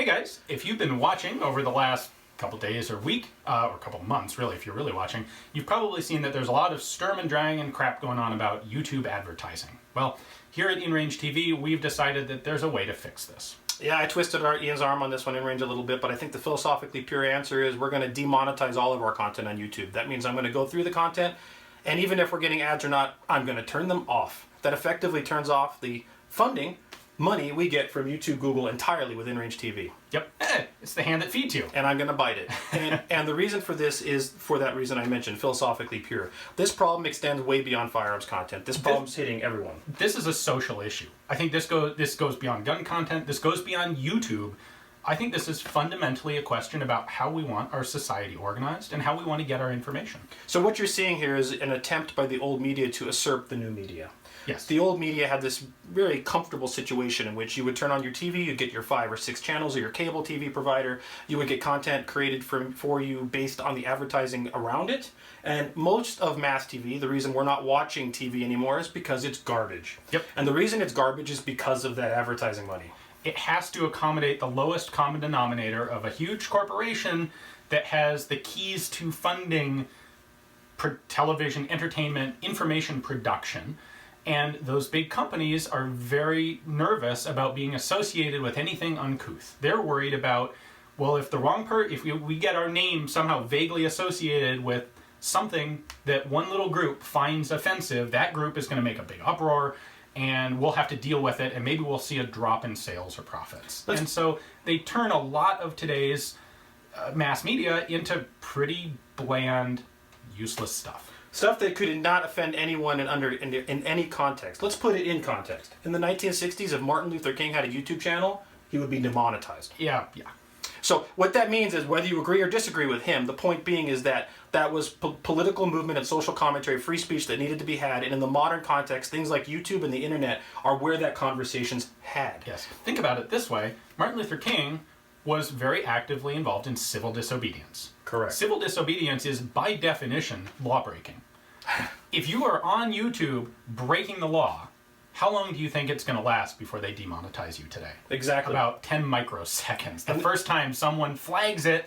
Hey guys, if you've been watching over the last couple days or week, or a couple months really, if you're really watching, you've probably seen that there's a lot of sturm and drang and crap going on about YouTube advertising. Well, here at InRangeTV, we've decided that there's a way to fix this. Yeah, I twisted Ian's arm on this one, InRange, a little bit, but I think the philosophically pure answer is we're going to demonetize all of our content on YouTube. That means I'm going to go through the content, and even if we're getting ads or not, I'm going to turn them off. That effectively turns off the funding money we get from YouTube, Google entirely with InRangeTV. Yep, it's the hand that feeds you. And I'm going to bite it. And the reason for this is for that reason I mentioned, philosophically pure. This problem extends way beyond firearms content. This problem's hitting everyone. This is a social issue. I think this goes beyond gun content. This goes beyond YouTube. I think this is fundamentally a question about how we want our society organized and how we want to get our information. So what you're seeing here is an attempt by the old media to usurp the new media. Yes. The old media had this very comfortable situation in which you would turn on your TV, you'd get your 5 or 6 channels or your cable TV provider, you would get content created for you based on the advertising around it. And most of mass TV, the reason we're not watching TV anymore is because it's garbage. Yep. And the reason it's garbage is because of that advertising money. It has to accommodate the lowest common denominator of a huge corporation that has the keys to funding television, entertainment, information production. And those big companies are very nervous about being associated with anything uncouth. They're worried about, well, if the wrong if we get our name somehow vaguely associated with something that one little group finds offensive, that group is going to make a big uproar, and we'll have to deal with it, and maybe we'll see a drop in sales or profits. And so they turn a lot of today's mass media into pretty bland, useless stuff. Stuff that could not offend anyone in any context. Let's put it in context. In the 1960s, if Martin Luther King had a YouTube channel, he would be demonetized. Yeah. So what that means is whether you agree or disagree with him, the point being is that that was political movement and social commentary, free speech that needed to be had. And in the modern context, things like YouTube and the internet are where that conversation's had. Yes. Think about it this way. Martin Luther King was very actively involved in civil disobedience. Correct. Civil disobedience is, by definition, law breaking. If you are on YouTube breaking the law, how long do you think it's going to last before they demonetize you today? Exactly. About 10 microseconds. The first time someone flags it,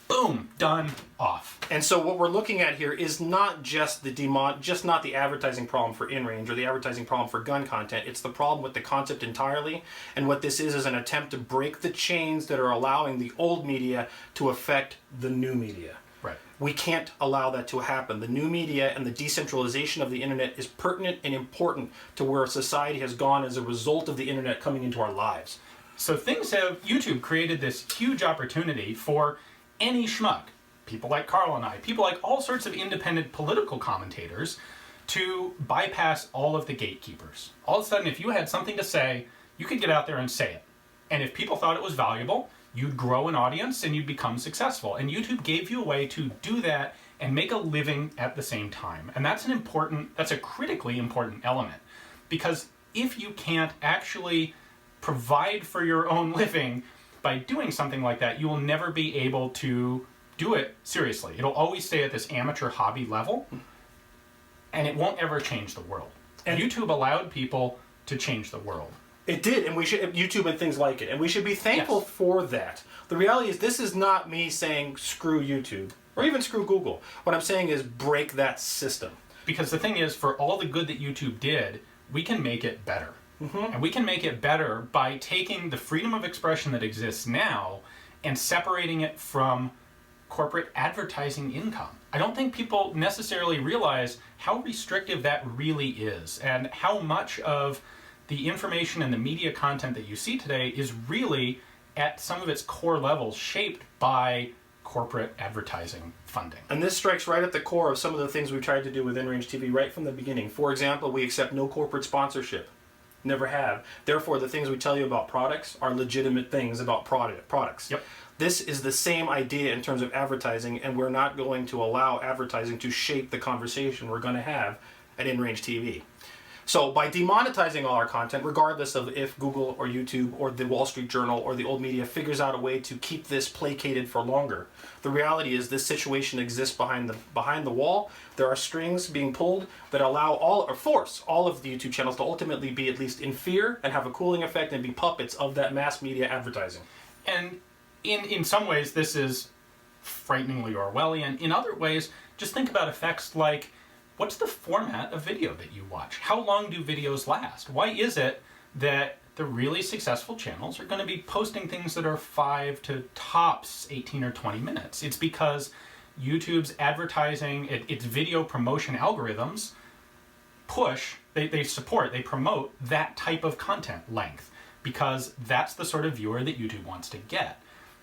boom, done, off. And so what we're looking at here is not just not the advertising problem for InRange or the advertising problem for gun content. It's the problem with the concept entirely. And what this is an attempt to break the chains that are allowing the old media to affect the new media. Right. We can't allow that to happen. The new media and the decentralization of the internet is pertinent and important to where society has gone as a result of the internet coming into our lives. So YouTube created this huge opportunity for any schmuck, people like Carl and I, people like all sorts of independent political commentators, to bypass all of the gatekeepers. All of a sudden, if you had something to say, you could get out there and say it. And if people thought it was valuable, you'd grow an audience and you'd become successful. And YouTube gave you a way to do that and make a living at the same time. And that's a critically important element. Because if you can't actually provide for your own living by doing something like that, you will never be able to do it seriously. It'll always stay at this amateur hobby level, and it won't ever change the world. And YouTube allowed people to change the world. It did, and we should, YouTube and things like it, and we should be thankful for that. The reality is this is not me saying screw YouTube, or even screw Google. What I'm saying is break that system. Because the thing is, for all the good that YouTube did, we can make it better. Mm-hmm. And we can make it better by taking the freedom of expression that exists now and separating it from corporate advertising income. I don't think people necessarily realize how restrictive that really is, and how much of the information and the media content that you see today is really, at some of its core levels, shaped by corporate advertising funding. And this strikes right at the core of some of the things we've tried to do with InRangeTV right from the beginning. For example, we accept no corporate sponsorship. Never have. Therefore, the things we tell you about products are legitimate things about products. Yep. This is the same idea in terms of advertising, and we're not going to allow advertising to shape the conversation we're going to have at InRangeTV. So by demonetizing all our content, regardless of if Google or YouTube or the Wall Street Journal or the old media figures out a way to keep this placated for longer, the reality is this situation exists behind the wall. There are strings being pulled that allow force all of the YouTube channels to ultimately be at least in fear and have a cooling effect and be puppets of that mass media advertising. And in some ways, this is frighteningly Orwellian. In other ways, just think about effects like, what's the format of video that you watch? How long do videos last? Why is it that the really successful channels are going to be posting things that are 5 to tops 18 or 20 minutes? It's because YouTube's advertising, its video promotion algorithms they promote that type of content length, because that's the sort of viewer that YouTube wants to get.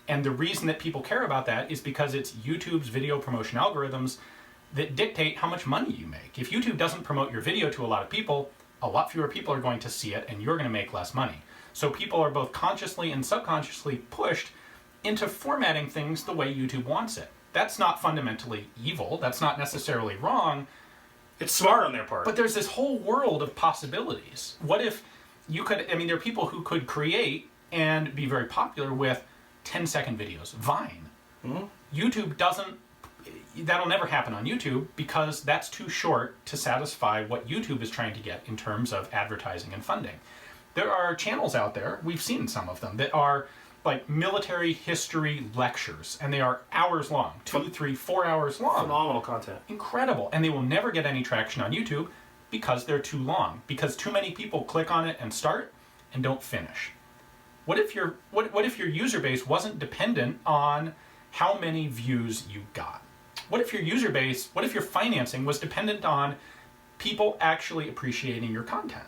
And the reason that people care about that is because it's YouTube's video promotion algorithms that dictate how much money you make. If YouTube doesn't promote your video to a lot of people, a lot fewer people are going to see it, and you're going to make less money. So people are both consciously and subconsciously pushed into formatting things the way YouTube wants it. That's not fundamentally evil. That's not necessarily wrong. It's smart on their part. But there's this whole world of possibilities. What if you could, there are people who could create and be very popular with 10-second videos. Vine. Mm-hmm. YouTube doesn't, that'll never happen on YouTube because that's too short to satisfy what YouTube is trying to get in terms of advertising and funding. There are channels out there, we've seen some of them, that are like military history lectures, and they are hours long, 2, 3, 4 hours long. Phenomenal content. Incredible. And they will never get any traction on YouTube because they're too long, because too many people click on it and start and don't finish. What if your user base wasn't dependent on how many views you got? What if your financing was dependent on people actually appreciating your content?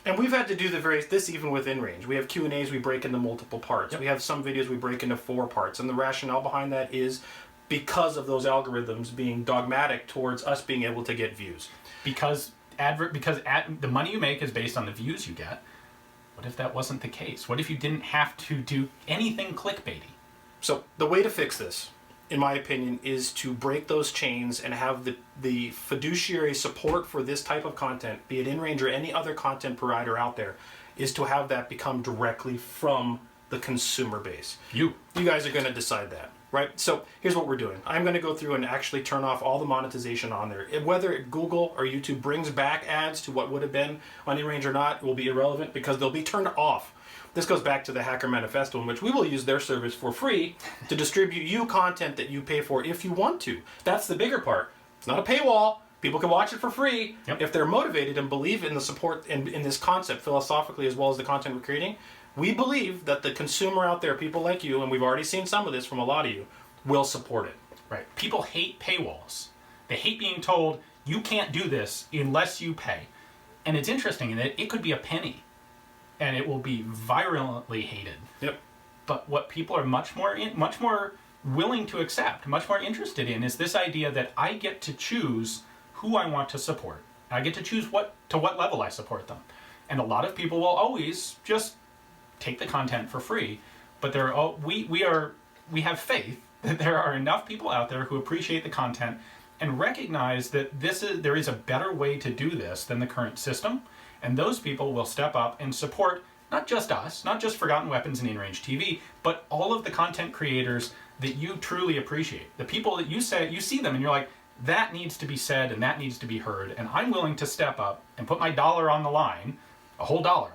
And we've had to do this even with InRange. We have Q&As we break into multiple parts. Yep. We have some videos we break into 4 parts. And the rationale behind that is because of those algorithms being dogmatic towards us being able to get views. Because the money you make is based on the views you get. What if that wasn't the case? What if you didn't have to do anything clickbaity? So the way to fix this, in my opinion, is to break those chains and have the fiduciary support for this type of content, be it InRange or any other content provider out there, is to have that become directly from the consumer base. You guys are going to decide that, right? So here's what we're doing. I'm going to go through and actually turn off all the monetization on there. Whether Google or YouTube brings back ads to what would have been on InRange or not will be irrelevant because they'll be turned off. This goes back to the Hacker Manifesto, in which we will use their service for free to distribute you content that you pay for if you want to. That's the bigger part. It's not a paywall. People can watch it for free. Yep. If they're motivated and believe in the support in this concept philosophically as well as the content we're creating, we believe that the consumer out there, people like you, and we've already seen some of this from a lot of you, will support it. Right. People hate paywalls. They hate being told, you can't do this unless you pay. And it's interesting in that it could be a penny, and it will be virulently hated. Yep. But what people are much more willing to accept, much more interested in, is this idea that I get to choose who I want to support. I get to choose to what level I support them. And a lot of people will always just take the content for free. But we have faith that there are enough people out there who appreciate the content and recognize that there is a better way to do this than the current system. And those people will step up and support not just us, not just Forgotten Weapons and InRangeTV, but all of the content creators that you truly appreciate. The people that you see them and you're like, that needs to be said and that needs to be heard, and I'm willing to step up and put my dollar on the line, a whole dollar.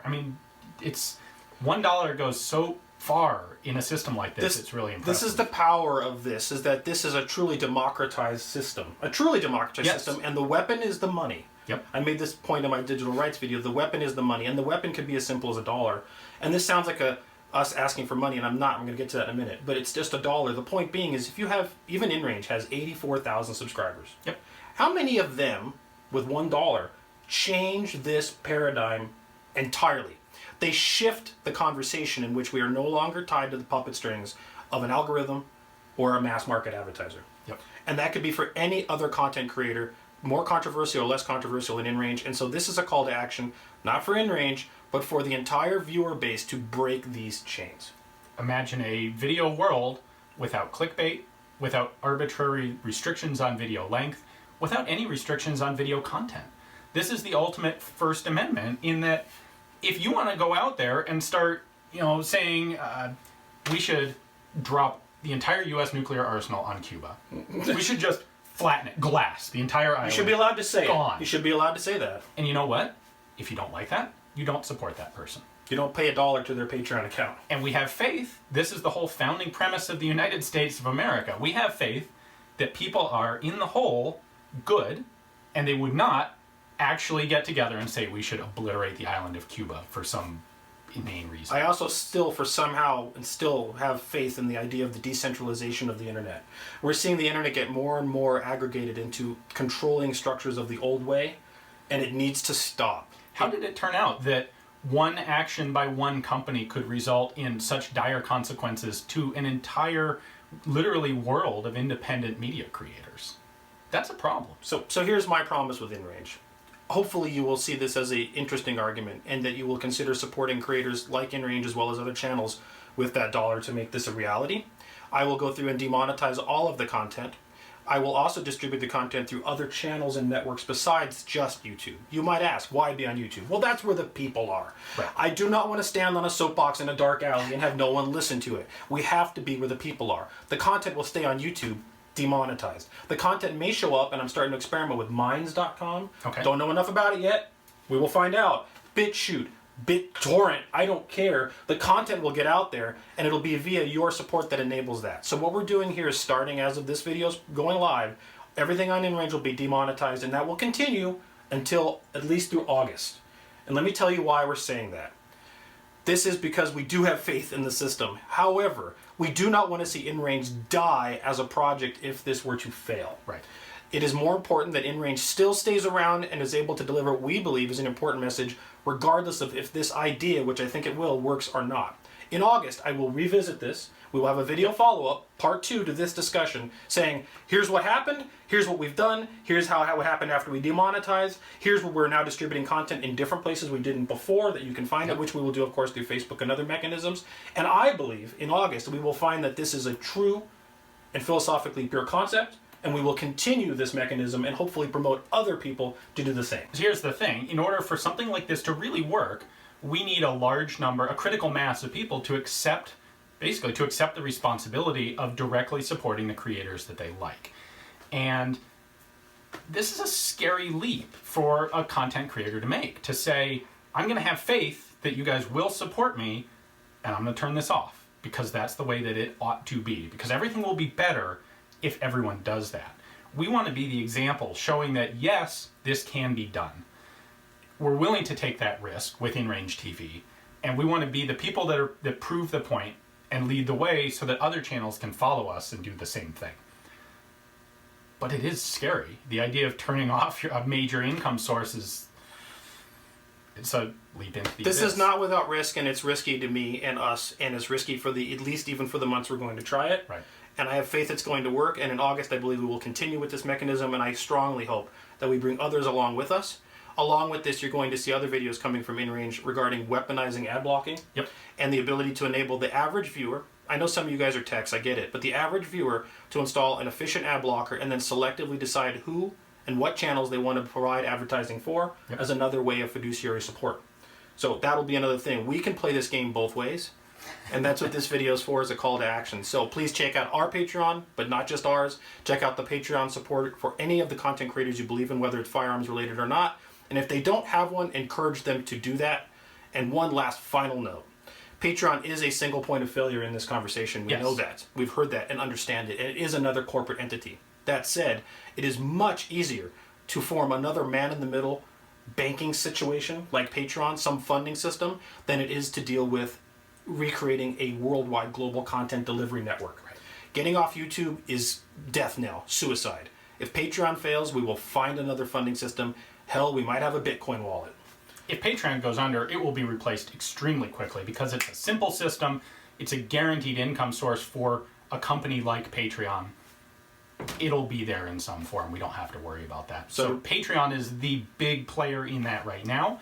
It's $1 goes so far in a system like this, it's really impressive. This is the power of this, is that this is a truly democratized system. A truly democratized system, and the weapon is the money. Yep. I made this point in my digital rights video. The weapon is the money, and the weapon can be as simple as $1. And this sounds like us asking for money, and I'm not. I'm going to get to that in a minute. But it's just $1. The point being is, if you have, even InRange has 84,000 subscribers. Yep. How many of them, with $1, change this paradigm entirely? They shift the conversation in which we are no longer tied to the puppet strings of an algorithm or a mass market advertiser. Yep. And that could be for any other content creator, more controversial or less controversial in InRange. And so this is a call to action, not for InRange, but for the entire viewer base to break these chains. Imagine a video world without clickbait, without arbitrary restrictions on video length, without any restrictions on video content. This is the ultimate First Amendment, in that if you want to go out there and start, saying we should drop the entire U.S. nuclear arsenal on Cuba, we should just flatten it, glass the entire island. You should be allowed to say gone. it. You should be allowed to say that. And you know what? If you don't like that, you don't support that person. You don't pay $1 to their Patreon account. And we have faith. This is the whole founding premise of the United States of America. We have faith that people are, in the whole, good, and they would not actually get together and say we should obliterate the island of Cuba for some inane reason. I also still have faith in the idea of the decentralization of the internet. We're seeing the internet get more and more aggregated into controlling structures of the old way, and it needs to stop. How did it turn out that one action by one company could result in such dire consequences to an entire, literally, world of independent media creators? That's a problem. So here's my promise with InRange. Hopefully you will see this as an interesting argument, and that you will consider supporting creators like InRange as well as other channels with that dollar to make this a reality. I will go through and demonetize all of the content. I will also distribute the content through other channels and networks besides just YouTube. You might ask, why be on YouTube? Well, that's where the people are. Right. I do not want to stand on a soapbox in a dark alley and have no one listen to it. We have to be where the people are. The content will stay on YouTube demonetized. The content may show up, and I'm starting to experiment with minds.com. Okay. Don't know enough about it yet. We will find out. BitChute, BitTorrent, I don't care. The content will get out there, and it'll be via your support that enables that. So what we're doing here is, starting as of this video's going live, everything on InRange will be demonetized, and that will continue until at least through August. And let me tell you why we're saying that. This is because we do have faith in the system. However, we do not want to see InRange die as a project if this were to fail. Right. It is more important that InRange still stays around and is able to deliver what we believe is an important message, regardless of if this idea, which I think it will, works or not. In August, I will revisit this. We will have a video follow-up, part 2 to this discussion, saying, here's what happened, here's what we've done, here's how it happened after we demonetized, here's where we're now distributing content in different places we didn't before that you can find it, which we will do, of course, through Facebook and other mechanisms. And I believe, in August, we will find that this is a true and philosophically pure concept, and we will continue this mechanism and hopefully promote other people to do the same. Here's the thing. In order for something like this to really work, we need a large number, a critical mass of people to accept the responsibility of directly supporting the creators that they like. And this is a scary leap for a content creator to make, to say, I'm going to have faith that you guys will support me, and I'm going to turn this off, because that's the way that it ought to be, because everything will be better if everyone does that. We want to be the example, showing that, yes, this can be done. We're willing to take that risk with InRangeTV, and we want to be the people that prove the point and lead the way so that other channels can follow us and do the same thing. But it is scary. The idea of turning off a major income source it's a leap into the This abyss. is not without risk, and it's risky to me and us, and it's risky for at least even for the months we're going to try it. Right. And I have faith it's going to work, and in August I believe we will continue with this mechanism, and I strongly hope that we bring others along with us. Along with this, you're going to see other videos coming from InRange regarding weaponizing ad blocking. Yep. And the ability to enable the average viewer, I know some of you guys are techs, I get it, but the average viewer to install an efficient ad blocker and then selectively decide who and what channels they want to provide advertising for, as another way of fiduciary support. So that'll be another thing. We can play this game both ways, and that's what this video is for, as a call to action. So please check out our Patreon, but not just ours. Check out the Patreon support for any of the content creators you believe in, whether it's firearms related or not. And if they don't have one, encourage them to do that. And one last final note. Patreon is a single point of failure in this conversation. We know that. We've heard that and understand it. And it is another corporate entity. That said, it is much easier to form another man-in-the-middle banking situation like Patreon, some funding system, than it is to deal with recreating a worldwide global content delivery network. Right. Getting off YouTube is death knell, suicide. If Patreon fails, we will find another funding system. Hell, we might have a Bitcoin wallet. If Patreon goes under, it will be replaced extremely quickly, because it's a simple system. It's a guaranteed income source for a company like Patreon. It'll be there in some form. We don't have to worry about that. So Patreon is the big player in that right now.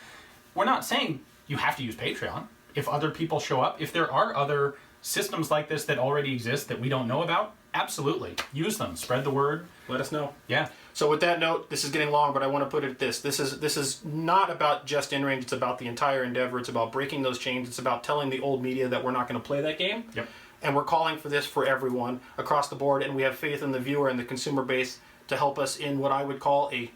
We're not saying you have to use Patreon. If other people show up, if there are other systems like this that already exist that we don't know about, absolutely. Use them. Spread the word. Let us know. Yeah. So with that note, this is getting long, but I want to put it at this. This is not about just InRange. It's about the entire endeavor. It's about breaking those chains. It's about telling the old media that we're not going to play that game. Yep. And we're calling for this for everyone across the board, and we have faith in the viewer and the consumer base to help us in what I would call a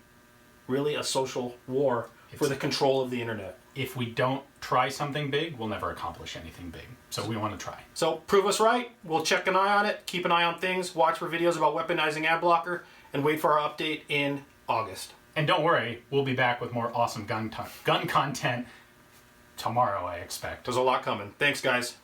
social war for the control of the internet. if we don't try something big, we'll never accomplish anything big. So we want to try. So prove us right. We'll check an eye on it, keep an eye on things, watch for videos about weaponizing ad blocker, and wait for our update in August. And don't worry, we'll be back with more awesome gun content tomorrow, I expect. There's a lot coming. Thanks, guys.